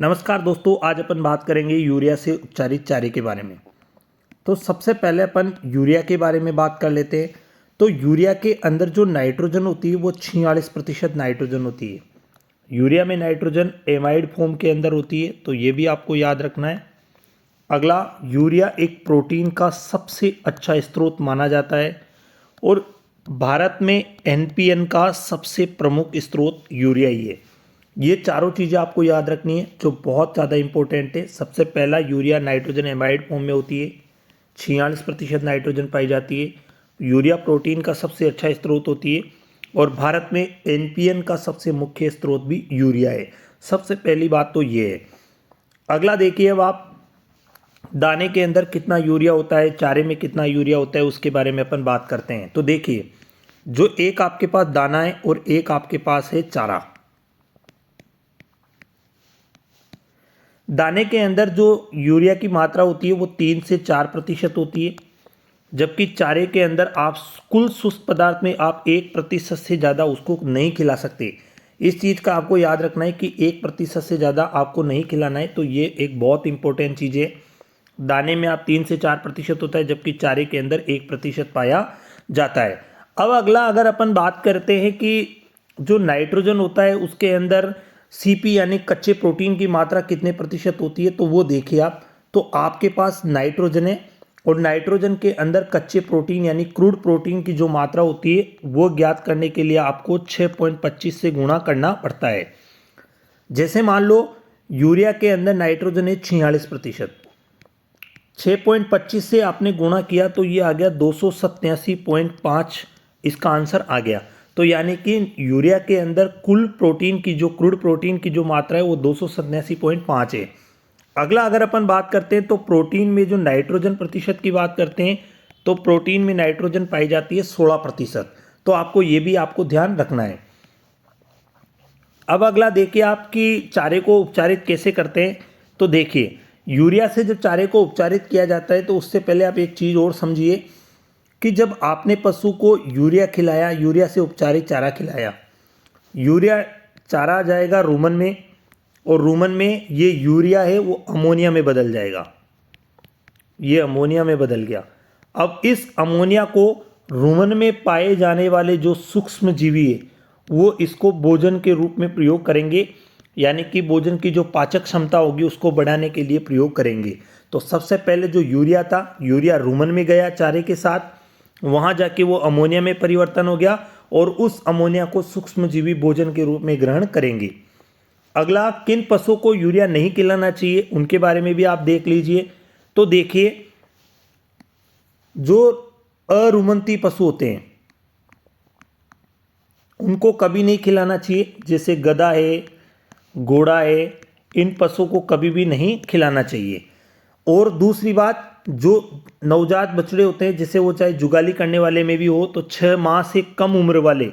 नमस्कार दोस्तों, आज अपन बात करेंगे यूरिया से उपचारित चारे के बारे में। तो सबसे पहले अपन यूरिया के बारे में बात कर लेते हैं। तो यूरिया के अंदर जो नाइट्रोजन होती है वो 46% नाइट्रोजन होती है। यूरिया में नाइट्रोजन एमाइड फॉर्म के अंदर होती है, तो ये भी आपको याद रखना है। अगला, यूरिया एक प्रोटीन का सबसे अच्छा स्रोत माना जाता है और भारत में एनपीएन का सबसे प्रमुख स्रोत यूरिया ही है। ये चारों चीज़ें आपको याद रखनी है जो बहुत ज़्यादा इंपॉर्टेंट है। सबसे पहला, यूरिया नाइट्रोजन एमाइड फॉर्म में होती है, 46% नाइट्रोजन पाई जाती है। यूरिया प्रोटीन का सबसे अच्छा स्रोत होती है और भारत में एनपीएन का सबसे मुख्य स्रोत भी यूरिया है। सबसे पहली बात तो ये है। अगला देखिए, अब आप दाने के अंदर कितना यूरिया होता है, चारे में कितना यूरिया होता है, उसके बारे में अपन बात करते हैं। तो देखिए, जो एक आपके पास दाना है और एक आपके पास है चारा। दाने के अंदर जो यूरिया की मात्रा होती है वो 3 से 4% होती है, जबकि चारे के अंदर आप कुल शुष्क पदार्थ में आप 1% से ज़्यादा उसको नहीं खिला सकते। इस चीज़ का आपको याद रखना है कि 1% से ज़्यादा आपको नहीं खिलाना है। तो ये एक बहुत इंपॉर्टेंट चीज़ है। दाने में आप 3 से 4% होता है, जबकि चारे के अंदर 1% पाया जाता है। अब अगला, अगर अपन बात करते हैं कि जो नाइट्रोजन होता है उसके अंदर सीपी यानी कच्चे प्रोटीन की मात्रा कितने प्रतिशत होती है, तो वो देखिए आप। तो आपके पास नाइट्रोजन है और नाइट्रोजन के अंदर कच्चे प्रोटीन यानी क्रूड प्रोटीन की जो मात्रा होती है वो ज्ञात करने के लिए आपको 6.25 से गुणा करना पड़ता है। जैसे मान लो यूरिया के अंदर नाइट्रोजन है 46%, 6.25 से आपने गुणा किया तो ये आ गया 287.5, इसका आंसर आ गया। तो यानी कि यूरिया के अंदर कुल प्रोटीन की जो क्रूड प्रोटीन की जो मात्रा है वो 287.5 है। अगला, अगर अपन बात करते हैं तो प्रोटीन में जो नाइट्रोजन प्रतिशत की बात करते हैं तो प्रोटीन में नाइट्रोजन पाई जाती है 16%। तो आपको ये भी आपको ध्यान रखना है। अब अगला देखिए, आपकी चारे को उपचारित कैसे करते हैं। तो देखिए, यूरिया से जब चारे को उपचारित किया जाता है तो उससे पहले आप एक चीज़ और समझिए कि जब आपने पशु को यूरिया खिलाया, यूरिया से उपचारित चारा खिलाया, यूरिया चारा जाएगा रूमन में और रूमन में ये यूरिया है वो अमोनिया में बदल जाएगा। ये अमोनिया में बदल गया। अब इस अमोनिया को रूमन में पाए जाने वाले जो सूक्ष्म जीवी है वो इसको भोजन के रूप में प्रयोग करेंगे, यानी कि भोजन की जो पाचक क्षमता होगी उसको बढ़ाने के लिए प्रयोग करेंगे। तो सबसे पहले जो यूरिया था, यूरिया रूमन में गया चारे के साथ, वहाँ जाके वो अमोनिया में परिवर्तन हो गया और उस अमोनिया को सूक्ष्मजीवी भोजन के रूप में ग्रहण करेंगे। अगला, किन पशुओं को यूरिया नहीं खिलाना चाहिए उनके बारे में भी आप देख लीजिए। तो देखिए, जो अरुमंती पशु होते हैं उनको कभी नहीं खिलाना चाहिए। जैसे गधा है, घोड़ा है, इन पशुओं को कभी भी नहीं खिलाना चाहिए। और दूसरी बात, जो नवजात बछड़े होते हैं, जैसे वो चाहे जुगाली करने वाले में भी हो, तो 6 माह से कम उम्र वाले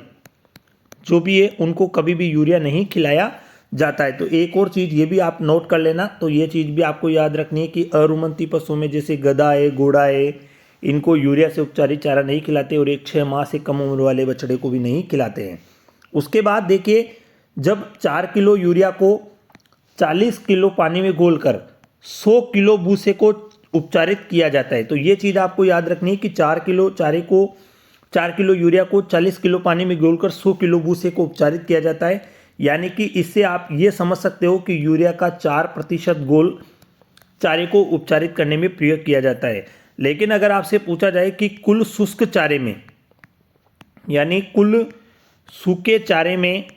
जो भी है उनको कभी भी यूरिया नहीं खिलाया जाता है। तो एक और चीज़ ये भी आप नोट कर लेना। तो ये चीज़ भी आपको याद रखनी है कि अरुमंती पशुओं में जैसे गधा है, घोड़ा है, इनको यूरिया से उपचारित चारा नहीं खिलाते और एक 6 माह से कम उम्र वाले बछड़े को भी नहीं खिलाते हैं। उसके बाद देखिए, जब 4 किलो यूरिया को 40 किलो पानी में घोलकर 100 किलो भूसे को उपचारित किया जाता है। तो ये चीज़ आपको याद रखनी है कि 4 किलो यूरिया को 40 किलो पानी में घोलकर 100 किलो भूसे को उपचारित किया जाता है। यानी कि इससे आप ये समझ सकते हो कि यूरिया का 4% घोल चारे को उपचारित करने में प्रयोग किया जाता है। लेकिन अगर आपसे पूछा जाए कि कुल शुष्क चारे में यानी कुल सूखे चारे में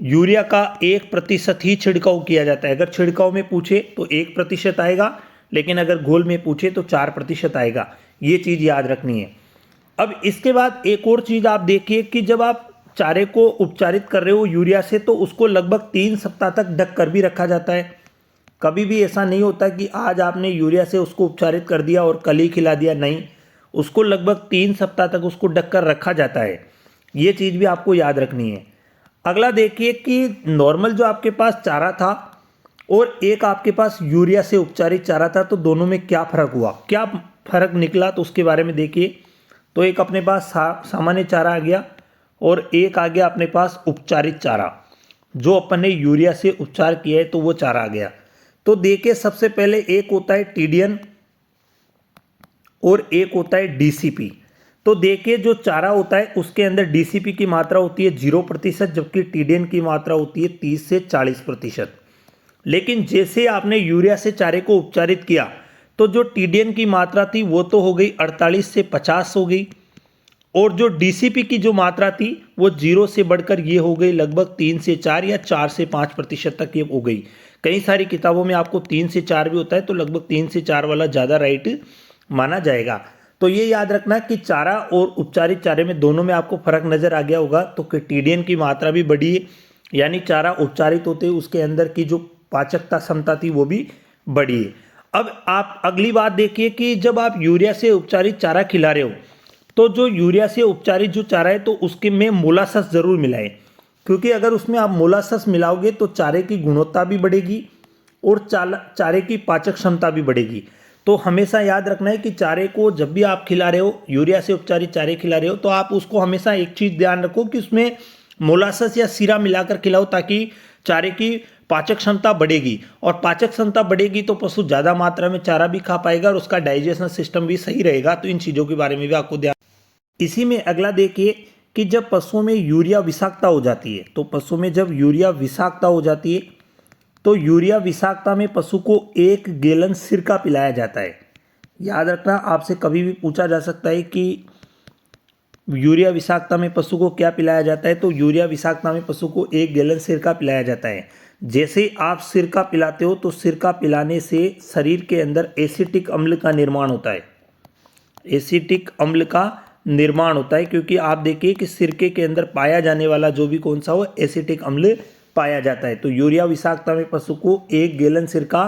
यूरिया का 1% ही छिड़काव किया जाता है। अगर छिड़काव में पूछे तो 1% आएगा, लेकिन अगर घोल में पूछे तो 4% आएगा। ये चीज़ याद रखनी है। अब इसके बाद एक और चीज़ आप देखिए कि जब आप चारे को उपचारित कर रहे हो यूरिया से तो उसको लगभग 3 सप्ताह तक ढक कर भी रखा जाता है। कभी भी ऐसा नहीं होता कि आज आपने यूरिया से उसको उपचारित कर दिया और कल ही खिला दिया, नहीं, उसको लगभग 3 सप्ताह तक उसको ढक कर रखा जाता है। ये चीज़ भी आपको याद रखनी है। अगला देखिए कि नॉर्मल जो आपके पास चारा था और एक आपके पास यूरिया से उपचारित चारा था, तो दोनों में क्या फ़र्क हुआ, क्या फ़र्क निकला, तो उसके बारे में देखिए। तो एक अपने पास सामान्य चारा आ गया और एक आ गया अपने पास उपचारित चारा। जो अपन ने यूरिया से उपचार किया है तो वो चारा आ गया। तो देखिए सबसे पहले एक होता है टीडीएन और एक होता है डीसीपी। तो देखिए जो चारा होता है उसके अंदर डीसीपी की मात्रा होती है 0%, जबकि टीडीएन की मात्रा होती है 30 से 40%। लेकिन जैसे आपने यूरिया से चारे को उपचारित किया तो जो टीडीएन की मात्रा थी वो तो हो गई 48 से 50 हो गई, और जो डीसीपी की जो मात्रा थी वो 0 से बढ़कर ये हो गई लगभग 3 से 4 या 4 से 5% तक ये हो गई। कई सारी किताबों में आपको 3 से 4 भी होता है, तो लगभग 3 से 4 वाला ज़्यादा राइट माना जाएगा। तो ये याद रखना कि चारा और उपचारित चारे में दोनों में आपको फर्क नज़र आ गया होगा। तो टीडीएन की मात्रा भी बढ़ी है, यानी चारा उपचारित होते उसके अंदर की जो पाचकता क्षमता थी वो भी बढ़ी है। अब आप अगली बात देखिए कि जब आप यूरिया से उपचारित चारा खिला रहे हो तो जो यूरिया से उपचारित जो चारा है तो उसके में मोलासस जरूर मिलाएं, क्योंकि अगर उसमें आप मोलासस मिलाओगे तो चारे की गुणवत्ता भी बढ़ेगी और चारे की पाचक क्षमता भी बढ़ेगी। तो हमेशा याद रखना है कि चारे को जब भी आप खिला रहे हो, यूरिया से उपचारित चारे खिला रहे हो, तो आप उसको हमेशा एक चीज़ ध्यान रखो कि उसमें मोलासस या सीरा मिलाकर खिलाओ, ताकि चारे की पाचक क्षमता बढ़ेगी, और पाचक क्षमता बढ़ेगी तो पशु ज़्यादा मात्रा में चारा भी खा पाएगा और उसका डाइजेशन सिस्टम भी सही रहेगा। तो इन चीज़ों के बारे में भी आपको ध्यान। इसी में अगला देखिए कि जब पशुओं में यूरिया विषाक्तता हो जाती है, तो पशु में जब यूरिया विषाक्तता हो जाती है तो यूरिया विषाक्तता में पशु को 1 गैलन सिरका पिलाया जाता है। याद रखना, आपसे कभी भी पूछा जा सकता है कि यूरिया विषाक्तता में पशु को क्या पिलाया जाता है, तो यूरिया विषाक्तता में पशु को 1 गैलन सिरका पिलाया जाता है। जैसे आप सिरका पिलाते हो तो सिरका पिलाने से शरीर के अंदर एसिटिक अम्ल का निर्माण होता है, एसिटिक अम्ल का निर्माण होता है, क्योंकि आप देखिए कि सिरके के अंदर पाया जाने वाला जो भी कौन सा हो एसिटिक अम्ल पाया जाता है। तो यूरिया विषाक्तता में पशु को 1 गैलन सिरका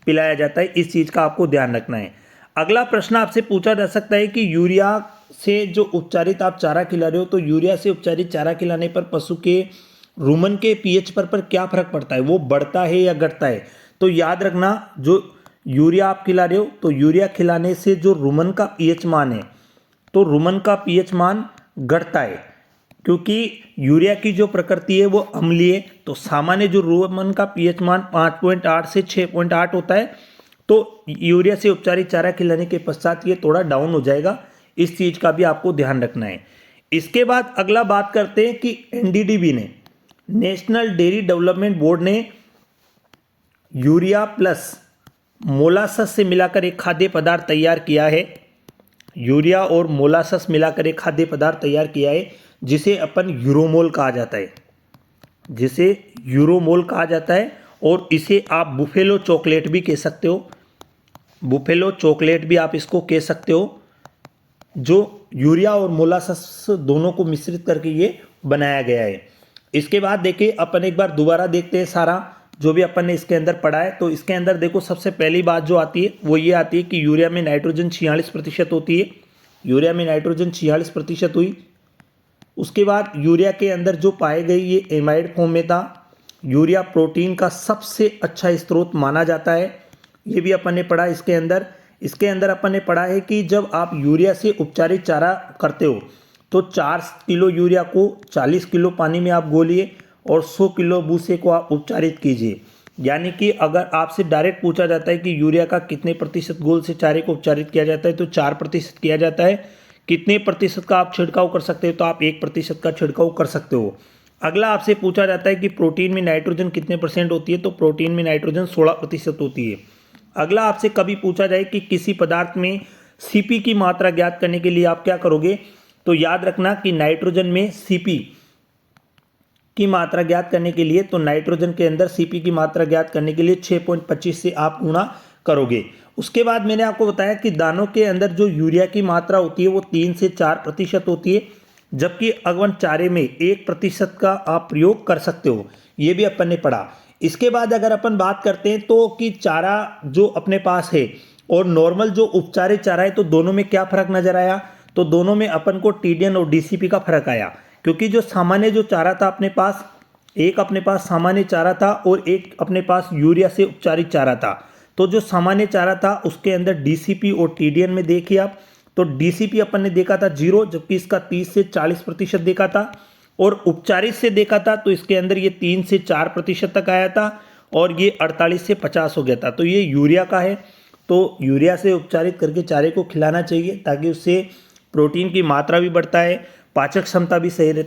पिलाया जाता है, इस चीज़ का आपको ध्यान रखना है। अगला प्रश्न आपसे पूछा जा सकता है कि यूरिया से जो उपचारित आप चारा खिला रहे हो, तो यूरिया से उपचारित चारा खिलाने पर पशु के रुमन के पीएच पर क्या फर्क पड़ता है, वो बढ़ता है या घटता है। तो याद रखना, जो यूरिया आप खिला रहे हो तो यूरिया खिलाने से जो रुमन का पीएच मान है, तो रुमन का पीएच मान घटता है, क्योंकि यूरिया की जो प्रकृति है वो अम्लीय है। तो सामान्य जो रुमन का पीएच मान 5.8 से 6.8 होता है, तो यूरिया से उपचारित चारा खिलाने के पश्चात ये थोड़ा डाउन हो जाएगा। इस चीज़ का भी आपको ध्यान रखना है। इसके बाद अगला बात करते हैं कि एनडीडीबी ने, नेशनल डेयरी डेवलपमेंट बोर्ड ने यूरिया प्लस मोलासस से मिलाकर एक खाद्य पदार्थ तैयार किया है। यूरिया और मोलासस मिलाकर एक खाद्य पदार्थ तैयार किया है जिसे अपन यूरोमोल कहा जाता है, जिसे यूरोमोल कहा जाता है, और इसे आप बुफेलो चॉकलेट भी कह सकते हो, बुफेलो चॉकलेट भी आप इसको कह सकते हो, जो यूरिया और मोलासस दोनों को मिश्रित करके ये बनाया गया है। इसके बाद देखिए अपन एक बार दोबारा देखते हैं सारा जो भी अपन ने इसके अंदर पढ़ा है। तो इसके अंदर देखो सबसे पहली बात जो आती है वो ये आती है कि यूरिया में नाइट्रोजन 46% होती है, यूरिया में नाइट्रोजन 46% हुई। उसके बाद यूरिया के अंदर जो पाए गए ये एमाइड फॉर्म में था। यूरिया प्रोटीन का सबसे अच्छा स्रोत माना जाता है, ये भी अपन ने पढ़ा इसके अंदर अपन ने पढ़ा है कि जब आप यूरिया से उपचारित चारा करते हो तो 4 किलो यूरिया को 40 किलो पानी में आप घोलिए और 100 किलो भूसे को आप उपचारित कीजिए। यानी कि अगर आपसे डायरेक्ट पूछा जाता है कि यूरिया का कितने प्रतिशत घोल से चारे को उपचारित किया जाता है, तो 4% किया जाता है। कितने प्रतिशत का आप छिड़काव कर सकते हो, तो आप 1% का छिड़काव कर सकते हो। अगला आपसे पूछा जाता है कि प्रोटीन में नाइट्रोजन कितने % होती है, तो प्रोटीन में नाइट्रोजन 16% होती है। अगला आपसे कभी पूछा जाए कि किसी पदार्थ में सीपी की मात्रा ज्ञात करने के लिए आप क्या करोगे, तो याद रखना कि नाइट्रोजन में सीपी की मात्रा ज्ञात करने के लिए, तो नाइट्रोजन के अंदर सीपी की मात्रा ज्ञात करने के लिए 6.25 से आप गुणा करोगे। उसके बाद मैंने आपको बताया कि दानों के अंदर जो यूरिया की मात्रा होती है वो 3 से 4% होती है, जबकि अगवन चारे में 1% का आप प्रयोग कर सकते हो, ये भी अपन ने पढ़ा। इसके बाद अगर अपन बात करते हैं तो कि चारा जो अपने पास है और नॉर्मल जो उपचारित चारा है, तो दोनों में क्या फर्क नजर आया, तो दोनों में अपन को टीडीएन और डीसीपी का फर्क आया। क्योंकि जो सामान्य जो चारा था अपने पास, एक अपने पास सामान्य चारा था और एक अपने पास यूरिया से उपचारित चारा था। तो जो सामान्य चारा था उसके अंदर डीसीपी और टीडीएन में देखिए आप, तो डीसीपी अपन ने देखा था 0, जबकि इसका 30 से 40% देखा था, और उपचारित से देखा था तो इसके अंदर ये 3 से 4% तक आया था और ये 48 से 50 हो गया था। तो ये यूरिया का है, तो यूरिया से उपचारित करके चारे को खिलाना चाहिए ताकि उससे प्रोटीन की मात्रा भी बढ़ता है, पाचक क्षमता भी सही रहती है।